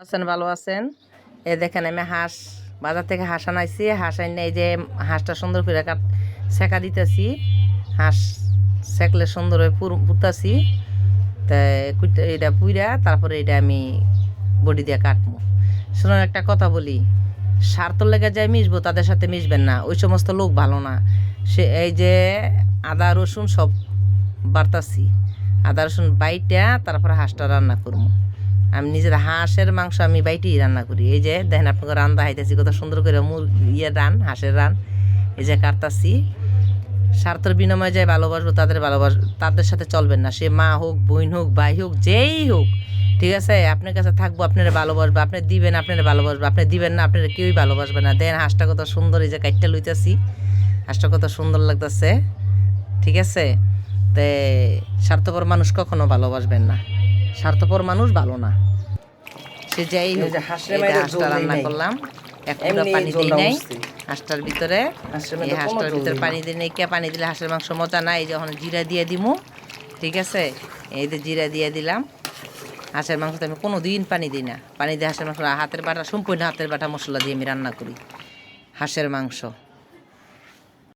আছেন ভালো আছেন। এই দেখেন আমি হাঁস বাজার থেকে হাঁস আনাইছি। হাঁস আইনে এই যে হাঁসটা সুন্দর করে সেকা দিতেছি। হাঁস সেকলে সুন্দর হয়ে পুড়তাছি। তাই এটা পুইরা তারপরে এটা আমি বডি দিয়ে কাটবো। শুনুন একটা কথা বলি, স্বার্থর লেগে যায় মিশবো, তাদের সাথে মিশবেন না। ওই সমস্ত লোক ভালো না। সে এই যে আদা রসুন সব বাড়তাছি, আদা রসুন বাইটা তারপরে হাঁসটা রান্না করবো। আমি নিজের হাঁসের মাংস আমি বাইটেই রান্না করি। এই যে দেখেন আপনাকে রান্না হাইতেছি কত সুন্দর করে রান হাঁসের রান এই যে কাটতাছি। স্বার্থের বিনিময়ে যায় ভালোবাসবো, তাদের সাথে চলবেন না। সে মা হোক, বোন হোক, ভাই হোক, যেই হোক, ঠিক আছে? আপনার কাছে থাকবো, আপনারা ভালোবাসবে। আপনি দিবেন, আপনারা ভালোবাসবে। আপনি দিবেন না, আপনারা কেউই ভালোবাসবে না। দেন হাঁসটা কত সুন্দর, এই যে কাইটটা লইতেছি, হাঁসটা কত সুন্দর লাগতেছে, ঠিক আছে? তে স্বার্থপর মানুষ কখনো ভালোবাসবেন না। স্বার্থপর মানুষ ভালো না। সে যাই হোক, হাঁসটা রান্না করলাম, এক ফুটা পানি দিই নাই হাঁসটার ভিতরে। এই হাঁসটার ভিতরে পানি দিই নাই, কে পানি দিলে হাঁসের মাংস মজা নাই। যখন জিরা দিয়ে দিমু, ঠিক আছে? এই যে জিরা দিয়ে দিলাম। হাঁসের মাংসতে আমি কোনো দিন পানি দিই না। পানি দিয়ে হাঁসের মাংস সম্পূর্ণ হাতের বাটা মশলা দিয়ে আমি রান্না করি হাঁসের মাংস।